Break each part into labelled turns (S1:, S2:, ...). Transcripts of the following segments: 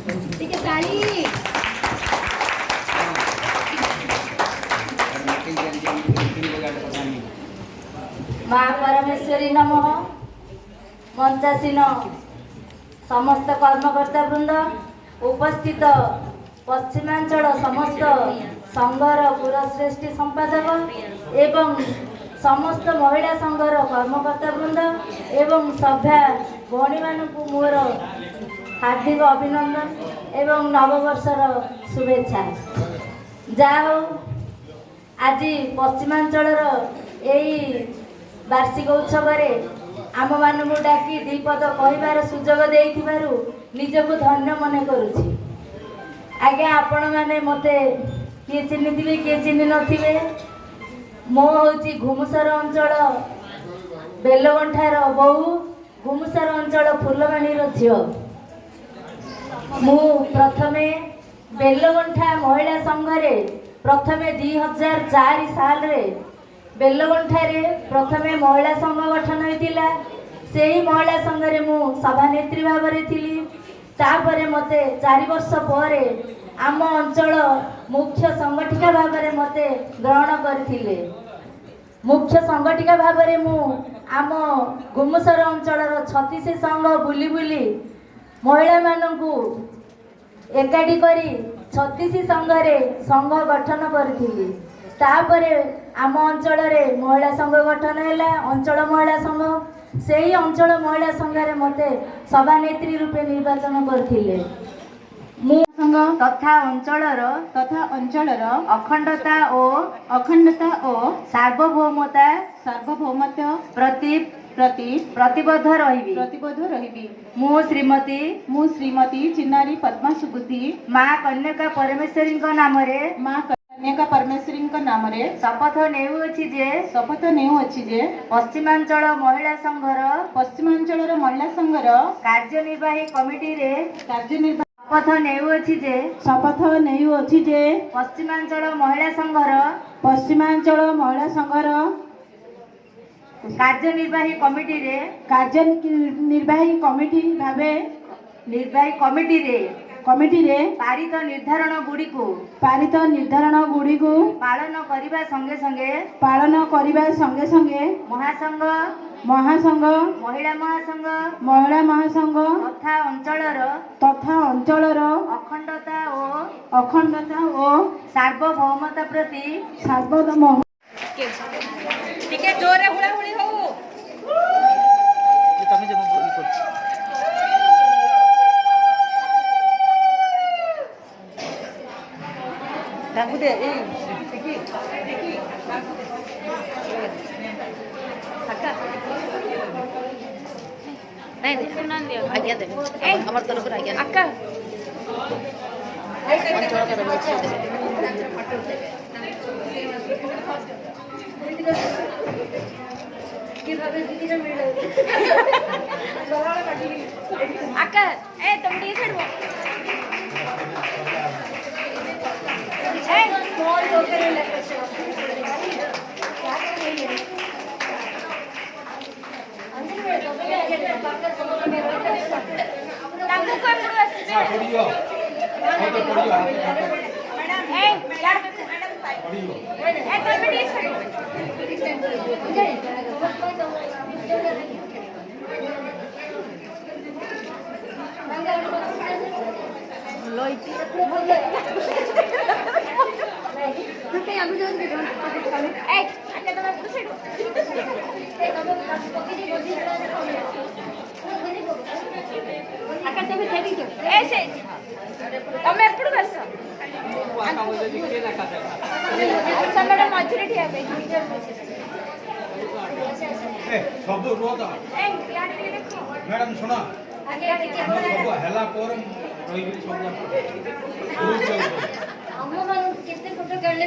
S1: ଟିକେ ତାଳି। ମା ପରମେଶ୍ୱରୀ ନମଃ। ମଞ୍ଚାସୀନ ସମସ୍ତ କର୍ମକର୍ତ୍ତା ବୃନ୍ଦ, ଉପସ୍ଥିତ ପଶ୍ଚିମାଞ୍ଚଳ ସମସ୍ତ ସଂଘର ପୁରଶ୍ରେଷ୍ଠୀ ସମ୍ପାଦକ ଏବଂ ସମସ୍ତ ମହିଳା ସଂଘର କର୍ମକର୍ତ୍ତା ବୃନ୍ଦ ଏବଂ ସଭ୍ୟା ଭଉଣୀମାନଙ୍କୁ ମୋର ହାର୍ଦ୍ଦିକ ଅଭିନନ୍ଦନ ଏବଂ ନବବର୍ଷର शुभेच्छा। ଯାହା ହଉ ଆଜି ପଶ୍ଚିମାଞ୍ଚଳର ଏହି ବାର୍ଷିକ ଉତ୍ସବରେ ଆମମାନଙ୍କୁ ଡାକି ଦ୍ୱିପଦ କହିବାର ସୁଯୋଗ ଦେଇଥିବାରୁ ନିଜକୁ ଧନ୍ୟ ମନେ କରୁଛି। ଆଜ୍ଞା, ଆପଣମାନେ ମୋତେ କିଏ ଚିହ୍ନିଥିବେ କିଏ ଚିହ୍ନି ନଥିବେ। ମୁଁ ହେଉଛି ଘୁମୁସର ଅଞ୍ଚଳ ବେଲଗଣ୍ଠାର ବୋହୂ, ଘୁମୁସର ଅଞ୍ଚଳ ଫୁଲବାଣୀର ଝିଅ। ମୁଁ ପ୍ରଥମେ ବେଲଗଣ୍ଠା ମହିଳା ସଂଘରେ ପ୍ରଥମେ 2004 ସାଲରେ ବେଲଗଣ୍ଠାରେ ପ୍ରଥମେ ମହିଳା ସଂଘ ଗଠନ ହୋଇଥିଲା। ସେହି ମହିଳା ସଂଘରେ ମୁଁ ସଭାନେତ୍ରୀ ଭାବରେ ଥିଲି। ତାପରେ ମୋତେ 4 ବର୍ଷ ପରେ ଆମ ଅଞ୍ଚଳ ମୁଖ୍ୟ ସଂଗଠିକା ଭାବରେ ମୋତେ ଗ୍ରହଣ କରିଥିଲେ। ମୁଖ୍ୟ ସଂଗଠିକା ଭାବରେ ମୁଁ ଆମ ଘୁମୁସର ଅଞ୍ଚଳର 36 ସଂଘ ବୁଲି ବୁଲି ମହିଳାମାନଙ୍କୁ ଏକାଠି କରି 36 ସଂଘରେ ସଂଘ ଗଠନ କରିଥିଲି। ତାପରେ ଆମ ଅଞ୍ଚଳରେ ମହିଳା ସଂଘ ଗଠନ ହେଲା, ଅଞ୍ଚଳ ମହିଳା ସଂଘ। ସେହି ଅଞ୍ଚଳ ମହିଳା ସଂଘରେ ମୋତେ ସଭାନେତ୍ରୀ ରୂପେ ନିର୍ବାଚନ କରିଥିଲେ। ମୁଁ ସଂଘ ତଥା ଅଞ୍ଚଳର ଅଖଣ୍ଡତା ଓ ସାର୍ବଭୌମତା ପ୍ରତି ପ୍ରତିବଦ୍ଧ ରହିବି। ମୁଁ ଶ୍ରୀମତୀ ଚିନାରୀ ପଦ୍ମା ସୁବୁଦ୍ଧି ମା କନ୍ୟକା ପରମେଶ୍ୱରୀଙ୍କ ନାମରେ ଶପଥ ନେଉଅଛି ଯେ ପଶ୍ଚିମାଞ୍ଚଳ ମହିଳା ସଂଘର କାର୍ଯ୍ୟନିର୍ବାହୀ କମିଟିରେ ଶପଥ ନେଉଅଛି ଯେ ପଶ୍ଚିମାଞ୍ଚଳ ମହିଳା ସଂଘର କାର୍ଯ୍ୟନିର୍ବାହୀ କମିଟିରେ ପାରିତ ନିର୍ଦ୍ଧାରଣ ଗୁଡ଼ିକୁ ପାଳନ କରିବା ସଙ୍ଗେ ସଙ୍ଗେ ମହାସଂଘ ମହିଳା ମହାସଂଘ ତଥା ଅଞ୍ଚଳର ଅଖଣ୍ଡତା ଓ ସାର୍ବଭୌମତା ପ୍ରତି ଟିକେ ଜୋରେ ହୁଳାହୁଳି ହଉ। ତାଙ୍କୁ ଦେ ଏଇ ଆଜ୍ଞା ଦେବେ ଆମର ତରଫରୁ ଆଜ୍ଞା ଆକା ଆକା ଏ ତମେ ଟିକେ ଛାଡିବ। ତମେ ଏପଟୁ ଆସ ମ୍ୟାଡାମ ମଝିରେ ଠିଆ ହେବେ।
S2: ମ୍ୟାଡାମ ଶୁଣ ସବୁ ହେଲା ପରେ ରହିବି ସବୁ
S1: କେତେ ଫଟୋ କାଢିଲେ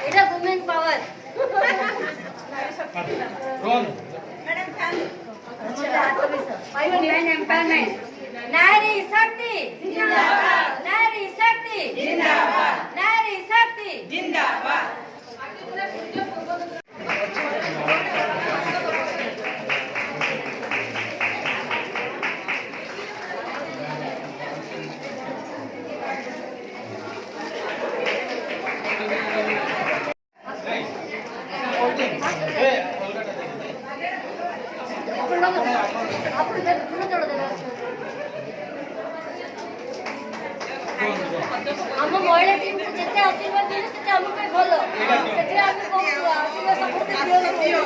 S1: এটা women power
S2: Ron
S1: women empowerment नारी शक्ति जिंदाबाद नारी ଆମ ମହିଳା ଟିମକୁ ଯେତେ ଆଶୀର୍ବାଦ ଦେଲେ ସେତେ ଆମ ପାଇଁ ଭଲ। ସେଥିରେ ଆମେ କହୁଛୁ ଆଶୀର୍ବାଦ ସମସ୍ତେ ଦିଅ।